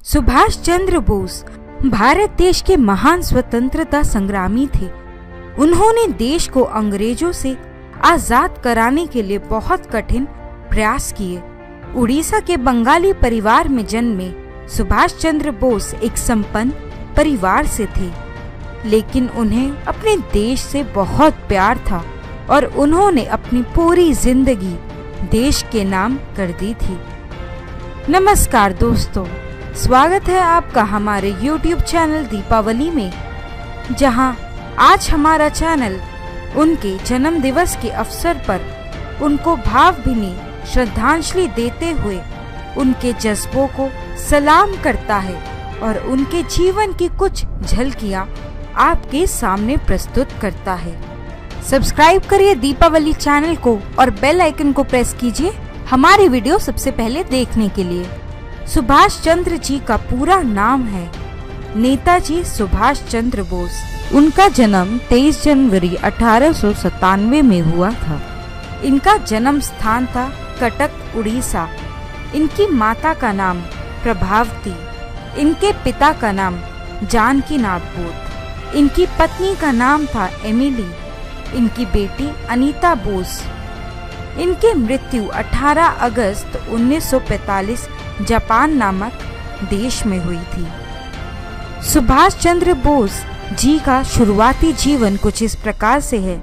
सुभाष चंद्र बोस भारत देश के महान स्वतंत्रता संग्रामी थे। उन्होंने देश को अंग्रेजों से आजाद कराने के लिए बहुत कठिन प्रयास किए। उड़ीसा के बंगाली परिवार में जन्मे सुभाष चंद्र बोस एक संपन्न परिवार से थे, लेकिन उन्हें अपने देश से बहुत प्यार था और उन्होंने अपनी पूरी जिंदगी देश के नाम कर दी थी। नमस्कार दोस्तों, स्वागत है आपका हमारे YouTube चैनल दीपावली में, जहां आज हमारा चैनल उनके जन्म दिवस के अवसर पर उनको भावभीनी श्रद्धांजलि देते हुए उनके जज्बों को सलाम करता है और उनके जीवन की कुछ झलकियां आपके सामने प्रस्तुत करता है। सब्सक्राइब करिए दीपावली चैनल को और बेल आइकन को प्रेस कीजिए हमारी वीडियो सबसे पहले देखने के लिए। सुभाष चंद्र जी का पूरा नाम है नेताजी सुभाष चंद्र बोस। उनका जन्म 23 जनवरी 1897 में हुआ था। इनका जन्म स्थान था कटक, उड़ीसा। इनकी माता का नाम प्रभावती, इनके पिता का नाम जानकीनाथ बोस, इनकी पत्नी का नाम था एमिली, इनकी बेटी अनीता बोस। इनकी मृत्यु 18 अगस्त 1945 जापान नामक देश में हुई थी। सुभाष चंद्र बोस जी का शुरुआती जीवन कुछ इस प्रकार से है।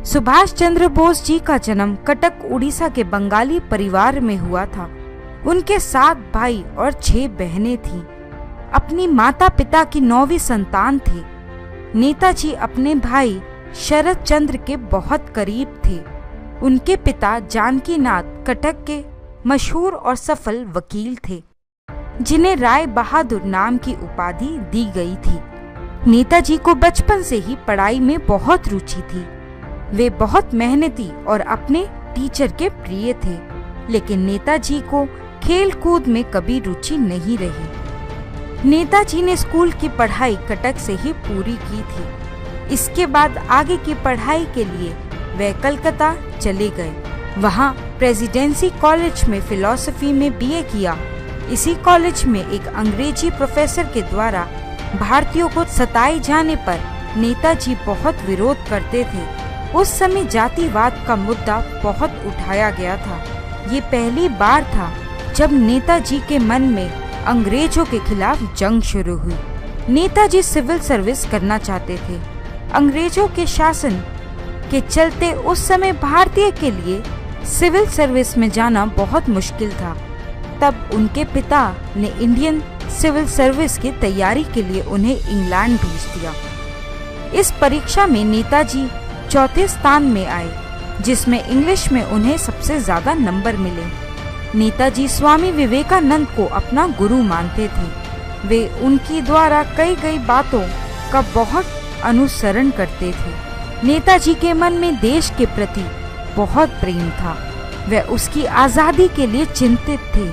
सुभाष चंद्र बोस जी का जन्म कटक, उड़ीसा के बंगाली परिवार में हुआ था। उनके 7 भाई और 6 बहनें थीं। अपनी माता पिता की 9वीं संतान थे। नेताजी अपने भाई शरद चंद्र के बहुत करीब थे। उनके पिता जानकीनाथ कटक के मशहूर और सफल वकील थे, जिन्हें राय बहादुर नाम की उपाधि दी गई थी। नेताजी को बचपन से ही पढ़ाई में बहुत रुचि थी। वे बहुत मेहनती और अपने टीचर के प्रिय थे, लेकिन नेताजी को खेल कूद में कभी रुचि नहीं रही। नेताजी ने स्कूल की पढ़ाई कटक से ही पूरी की थी। इसके बाद आगे की पढ़ाई के लिए वे कलकत्ता चले गए। वहाँ प्रेसिडेंसी कॉलेज में फिलॉसफी में बीए किया। इसी कॉलेज में एक अंग्रेजी प्रोफेसर के द्वारा भारतीयों को सताए जाने पर नेताजी बहुत विरोध करते थे। उस समय जातिवाद का मुद्दा बहुत उठाया गया था। ये पहली बार था जब नेताजी के मन में अंग्रेजों के खिलाफ जंग शुरू हुई। नेताजी सिविल सर्विस करना चाहते थे। अंग्रेजों के शासन के चलते उस समय भारतीय के लिए सिविल सर्विस में जाना बहुत मुश्किल था। तब उनके पिता ने इंडियन सिविल सर्विस की तैयारी के लिए उन्हें इंग्लैंड भेज दिया। इस परीक्षा में नेताजी चौथे स्थान में आए, जिसमें इंग्लिश में उन्हें सबसे ज्यादा नंबर मिले। नेताजी स्वामी विवेकानंद को अपना गुरु मानते थे। वे उनकी द्वारा कई गई बातों का बहुत अनुसरण करते थे। नेताजी के मन में देश के प्रति बहुत प्रेम था। वे उसकी आजादी के लिए चिंतित थे,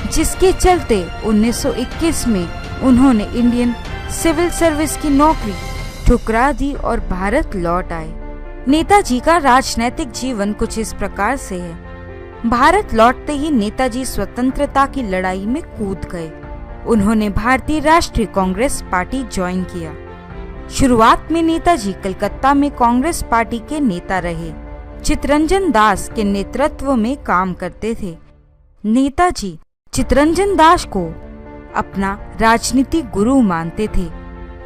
जिसके चलते 1921 में उन्होंने इंडियन सिविल सर्विस की नौकरी ठुकरा दी और भारत लौट आए। नेताजी का राजनैतिक जीवन कुछ इस प्रकार से है। भारत लौटते ही नेताजी स्वतंत्रता की लड़ाई में कूद गए। उन्होंने भारतीय राष्ट्रीय कांग्रेस पार्टी ज्वाइन किया। शुरुआत में नेताजी कलकत्ता में कांग्रेस पार्टी के नेता रहे। चित्तरंजन दास के नेतृत्व में काम करते थे। नेताजी चित्तरंजन दास को अपना राजनीतिक गुरु मानते थे।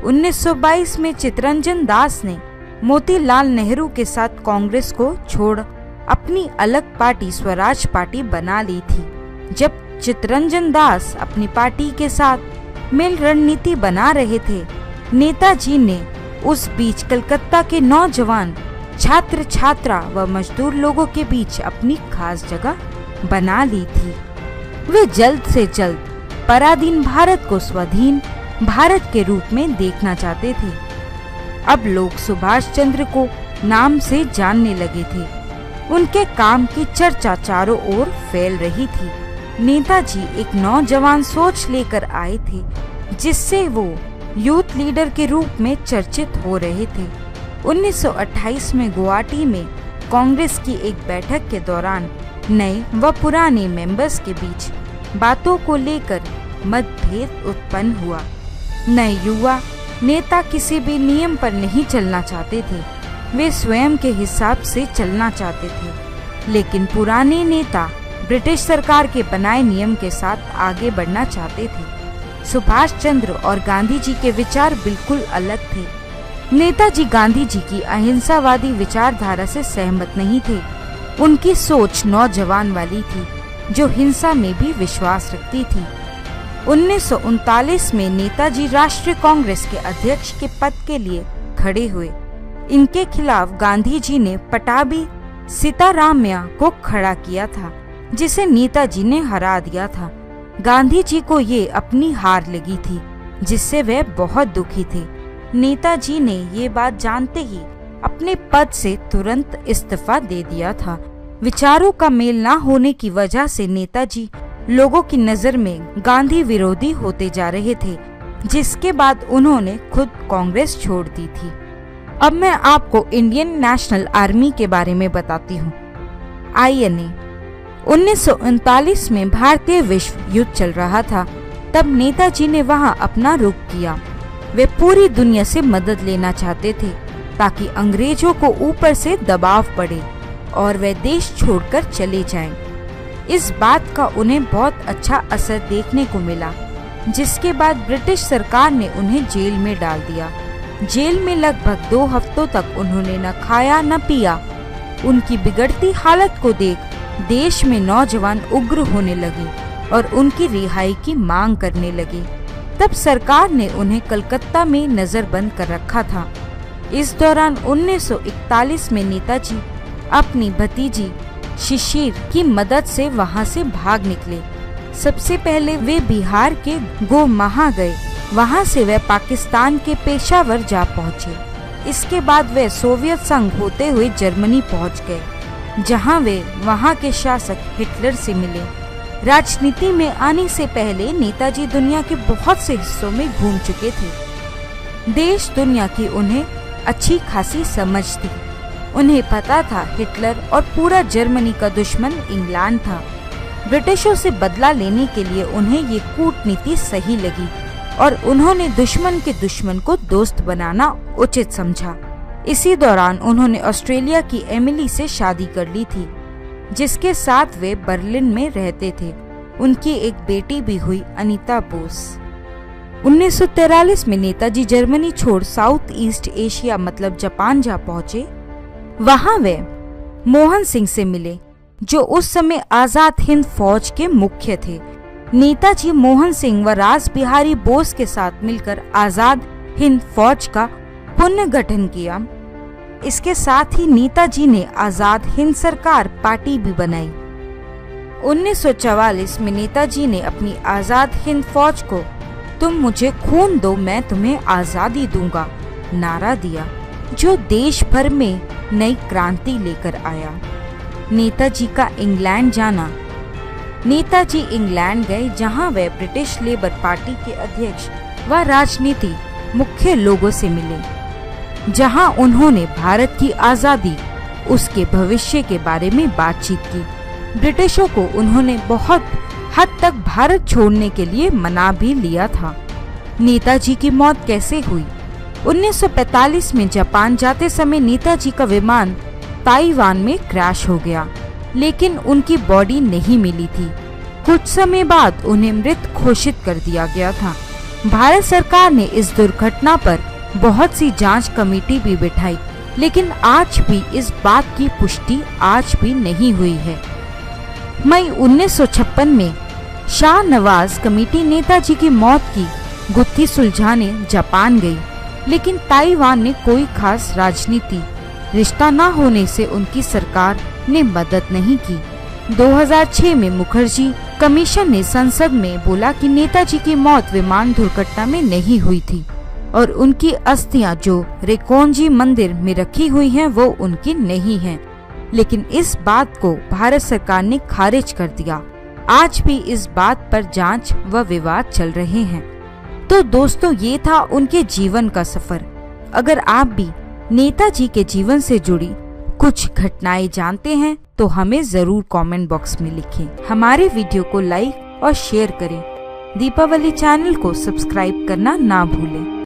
1922 में चित्तरंजन दास ने मोतीलाल नेहरू के साथ कांग्रेस को छोड़ अपनी अलग पार्टी स्वराज पार्टी बना ली थी। जब चित्तरंजन दास अपनी पार्टी के साथ मिल रणनीति बना रहे थे, नेताजी ने उस बीच कलकत्ता के नौजवान छात्र छात्रा व मजदूर लोगों के बीच अपनी खास जगह बना ली थी। वे जल्द से जल्द पराधीन भारत को स्वाधीन भारत के रूप में देखना चाहते थे। अब लोग सुभाष चंद्र को नाम से जानने लगे थे। उनके काम की चर्चा चारों ओर फैल रही थी। नेताजी एक नौजवान सोच लेकर आए थे, जिससे वो यूथ लीडर के रूप में चर्चित हो रहे थे। 1928 में गुवाहाटी में कांग्रेस की एक बैठक के दौरान नए व पुराने मेंबर्स के बीच बातों को लेकर मतभेद उत्पन्न हुआ। नए युवा नेता किसी भी नियम पर नहीं चलना चाहते थे, वे स्वयं के हिसाब से चलना चाहते थे। लेकिन पुराने नेता ब्रिटिश सरकार के बनाए नियम के साथ आगे बढ़ना चाहते थे। सुभाष चंद्र और गांधी जी के विचार बिल्कुल अलग थे। नेताजी गांधी जी की अहिंसावादी विचारधारा से सहमत नहीं थे। उनकी सोच नौजवान वाली थी, जो हिंसा में भी विश्वास रखती थी। 1939 में नेताजी राष्ट्रीय कांग्रेस के अध्यक्ष के पद के लिए खड़े हुए। इनके खिलाफ गांधी जी ने पटाभी सीतारामैया को खड़ा किया था, जिसे नेताजी ने हरा दिया था। गांधी जी को ये अपनी हार लगी थी, जिससे वे बहुत दुखी थे। नेताजी ने ये बात जानते ही अपने पद से तुरंत इस्तीफा दे दिया था। विचारों का मेल न होने की वजह से नेताजी लोगों की नजर में गांधी विरोधी होते जा रहे थे, जिसके बाद उन्होंने खुद कांग्रेस छोड़ दी थी। अब मैं आपको इंडियन नेशनल आर्मी के बारे में बताती हूँ। INA 1939 में भारतीय विश्व युद्ध चल रहा था। तब नेताजी ने वहां अपना रुख किया। वे पूरी दुनिया से मदद लेना चाहते थे, ताकि अंग्रेजों को ऊपर से दबाव पड़े और वे देश छोड़कर चले जाएं। इस बात का उन्हें बहुत अच्छा असर देखने को मिला, जिसके बाद ब्रिटिश सरकार ने उन्हें जेल में डाल दिया। जेल में लगभग 2 हफ्तों तक उन्होंने न खाया न पिया। उनकी बिगड़ती हालत को देख देश में नौजवान उग्र होने लगे और उनकी रिहाई की मांग करने लगे। तब सरकार ने उन्हें कलकत्ता में नजरबंद कर रखा था। इस दौरान 1941 में नेताजी अपनी भतीजी शिशिर की मदद से वहां से भाग निकले। सबसे पहले वे बिहार के गोमाहा गए। वहां से वे पाकिस्तान के पेशावर जा पहुंचे। इसके बाद वे सोवियत संघ होते हुए जर्मनी पहुंच गए, जहां वे वहां के शासक हिटलर से मिले। राजनीति में आने से पहले नेताजी दुनिया के बहुत से हिस्सों में घूम चुके थे। देश दुनिया की उन्हें अच्छी खासी समझ थी। उन्हें पता था हिटलर और पूरा जर्मनी का दुश्मन इंग्लैंड था। ब्रिटिशों से बदला लेने के लिए उन्हें ये कूटनीति सही लगी और उन्होंने दुश्मन के दुश्मन को दोस्त बनाना उचित समझा। इसी दौरान उन्होंने ऑस्ट्रेलिया की एमिली से शादी कर ली थी, जिसके साथ वे बर्लिन में रहते थे। उनकी एक बेटी भी हुई, अनीता बोस। 1943 में नेताजी जर्मनी छोड़ साउथ ईस्ट एशिया मतलब जापान जा पहुंचे। वहां वे मोहन सिंह से मिले, जो उस समय आजाद हिंद फौज के मुख्य थे। नेताजी मोहन सिंह व रास बिहारी बोस के साथ मिलकर आजाद हिंद फौज का पुनर्गठन किया। इसके साथ ही नेताजी ने आजाद हिंद सरकार पार्टी भी बनाई। 1944 में नेताजी ने अपनी आजाद हिंद फौज को तुम मुझे खून दो मैं तुम्हें आजादी दूंगा नारा दिया, जो देश भर में नई क्रांति लेकर आया। नेताजी का इंग्लैंड जाना। नेताजी इंग्लैंड गए, जहां वे ब्रिटिश लेबर पार्टी के अध्यक्ष व राजनीति मुख्य लोगों से मिले, जहां उन्होंने भारत की आजादी, उसके भविष्य के बारे में बातचीत की। ब्रिटिशों को उन्होंने बहुत हद तक भारत छोड़ने के लिए मना भी लिया था। नेताजी की मौत कैसे हुई? 1945 में जापान जाते समय नेताजी का विमान ताइवान में क्रैश हो गया, लेकिन उनकी बॉडी नहीं मिली थी। कुछ समय बाद उन्हें मृत घोषित कर दिया गया था। भारत सरकार ने इस दुर्घटना पर बहुत सी जांच कमेटी भी बिठाई, लेकिन आज भी इस बात की पुष्टि आज भी नहीं हुई है। मई 1956 में शाह नवाज कमेटी नेताजी की मौत की गुत्थी सुलझाने जापान गई, लेकिन ताइवान ने कोई खास राजनीति रिश्ता न होने से उनकी सरकार ने मदद नहीं की। 2006 में मुखर्जी कमीशन ने संसद में बोला कि नेताजी की मौत विमान दुर्घटना में नहीं हुई थी और उनकी अस्थियां जो रेकोंजी मंदिर में रखी हुई हैं वो उनकी नहीं हैं। लेकिन इस बात को भारत सरकार ने खारिज कर दिया। आज भी इस बात पर जांच व विवाद चल रहे हैं। तो दोस्तों, ये था उनके जीवन का सफर। अगर आप भी नेताजी के जीवन से जुड़ी कुछ घटनाएं जानते हैं तो हमें जरूर कमेंट बॉक्स में लिखें। हमारे वीडियो को लाइक और शेयर करें। दीपावली चैनल को सब्सक्राइब करना ना भूलें।